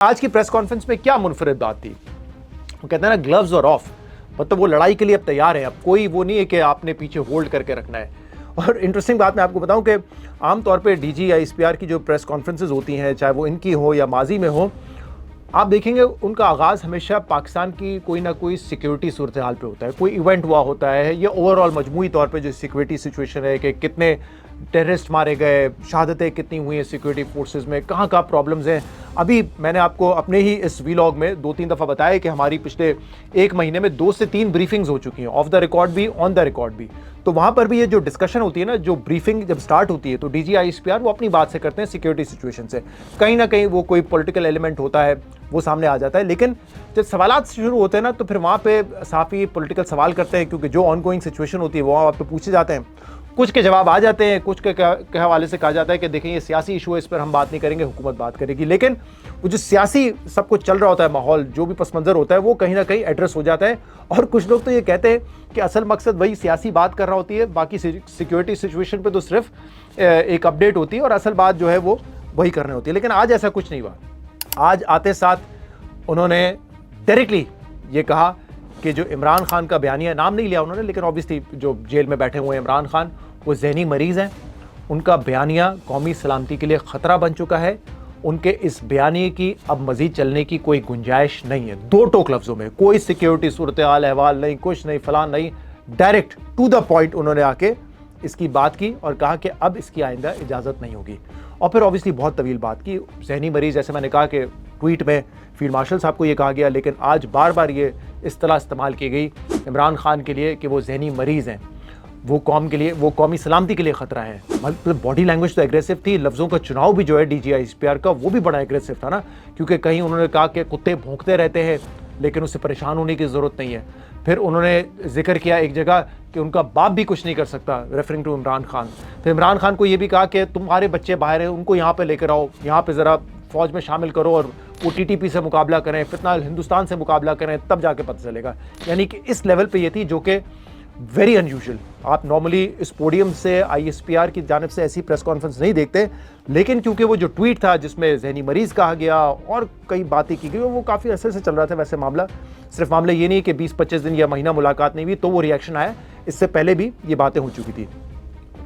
आज की press conference में क्या मुनफरिद बात थी? वो कहते हैं ना, ग्लव्स और ऑफ, मतलब वो लड़ाई के लिए अब तैयार है। अब कोई वो नहीं है कि आपने पीछे होल्ड करके रखना है। और इंटरेस्टिंग बात मैं आपको बताऊं कि आमतौर पे डीजी या एसपीआर की जो प्रेस कॉन्फ्रेंसेज होती हैं, चाहे वो इनकी हो या माजी में हो, आप देखेंगे उनका आगाज़ हमेशा पाकिस्तान की कोई ना कोई सिक्योरिटी सूरत हाल पे होता है। कोई इवेंट हुआ होता है या ओवरऑल मजमूई तौर पे जो सिक्योरिटी सिचुएशन है कि कितने टेररिस्ट मारे गए, शहादतें कितनी हुई हैं सिक्योरिटी फोर्सेस में, कहाँ कहाँ प्रॉब्लम्स हैं। अभी मैंने आपको अपने ही इस वीलॉग में 2-3 दफ़ा बताया कि हमारी पिछले 1 महीने में 2 से 3 ब्रीफिंग्स हो चुकी हैं, ऑफ द रिकॉर्ड भी, ऑन द रिकॉर्ड भी। तो वहाँ पर भी ये जो डिस्कशन होती है ना, जो ब्रीफिंग जब स्टार्ट होती है तो डीजी एसपीआर वो अपनी बात से करते हैं सिक्योरिटी सिचुएशन से। कहीं ना कहीं वो कोई पॉलिटिकल एलिमेंट होता है, वो सामने आ जाता है। लेकिन जब सवालात शुरू होते हैं ना, तो फिर वहाँ पे सहाफ़ी पॉलिटिकल सवाल करते हैं, क्योंकि जो ऑनगोइंग सिचुएशन होती है वो वहाँ पे पूछे जाते हैं। कुछ के जवाब आ जाते हैं, कुछ के हवाले से कहा जाता है कि देखें ये सियासी इशू है, इस पर हम बात नहीं करेंगे, हुकूमत बात करेगी। लेकिन वो जो सियासी सब कुछ चल रहा होता है, माहौल जो भी पस मंज़र होता है, वो कहीं ना कहीं एड्रेस हो जाता है। और कुछ लोग तो ये कहते हैं कि असल मकसद वही सियासी बात कर रहा होती है, बाकी सिक्योरिटी सिचुएशन पे तो सिर्फ एक अपडेट होती है और असल बात जो है वो वही करनी होती है। लेकिन आज ऐसा कुछ नहीं हुआ। आज आते साथ उन्होंने डायरेक्टली ये कहा कि जो इमरान खान का बयानिया, नाम नहीं लिया उन्होंने, लेकिन ऑब्वियसली जो जेल में बैठे हुए हैं इमरान खान, वो जहनी मरीज़ हैं। उनका बयानिया कौमी सलामती के लिए ख़तरा बन चुका है। उनके इस बयानिए की अब मज़ीद चलने की कोई गुंजाइश नहीं है। दो टोक लफ्ज़ों में, कोई सिक्योरिटी सूरत हाल अहवाल नहीं, कुछ नहीं, फलान नहीं, डायरेक्ट टू द पॉइंट उन्होंने आके इसकी बात की और कहा कि अब इसकी आइंदा इजाज़त नहीं होगी। और फिर ऑब्वियसली बहुत तवील बात की। जहनी मरीज़, जैसे मैंने कहा कि ट्वीट में फील्ड मार्शल साहब को ये कहा गया, लेकिन आज बार बार ये इस्तेलाह इस्तेमाल की गई इमरान खान के लिए कि वो जहनी मरीज़ हैं, वो कौम के लिए, वो कौमी सलामती के लिए ख़तरा है। मतलब बॉडी लैंग्वेज तो एग्रेसिव थी। लफ्ज़ों का चुनाव भी जो है डीजी एसपीआर का, वो भी बड़ा एग्रेसिव था ना, क्योंकि कहीं उन्होंने कहा कि कुत्ते भौंकते रहते हैं लेकिन उससे परेशान होने की ज़रूरत नहीं है। फिर उन्होंने जिक्र किया एक जगह कि उनका बाप भी कुछ नहीं कर सकता, रेफरिंग टू इमरान खान। फिर इमरान खान को ये भी कहा कि तुम्हारे बच्चे बाहर हैं, उनको यहाँ पे लेकर आओ, यहाँ पे ज़रा फ़ौज में शामिल करो और वो टीटीपी से मुकाबला करें, फितना हिंदुस्तान से मुकाबला करें, तब जाके पता चलेगा। यानी कि इस लेवल पे ये थी, जो कि वेरी अनयूजुअल। आप नॉर्मली इस पोडियम से आईएसपीआर की जानिब से ऐसी प्रेस कॉन्फ्रेंस नहीं देखते, लेकिन क्योंकि वो जो ट्वीट था जिसमें जहनी मरीज़ कहा गया और कई बातें की गई, वो काफ़ी अरसे से चल रहा था। वैसे मामला सिर्फ मामला ये नहीं कि 20-25 दिन या महीना मुलाकात नहीं हुई तो वो रिएक्शन आया, इससे पहले भी ये बातें हो चुकी थी।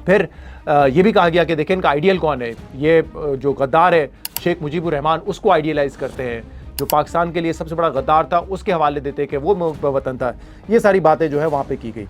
फिर ये भी कहा गया कि देखें इनका आइडियल कौन है, ये जो गद्दार है शेख मुजीबुर रहमान, उसको आइडियलाइज़ करते हैं, जो पाकिस्तान के लिए सबसे बड़ा गद्दार था उसके हवाले देते कि वो वतन था। ये सारी बातें जो है वहाँ पे की गई।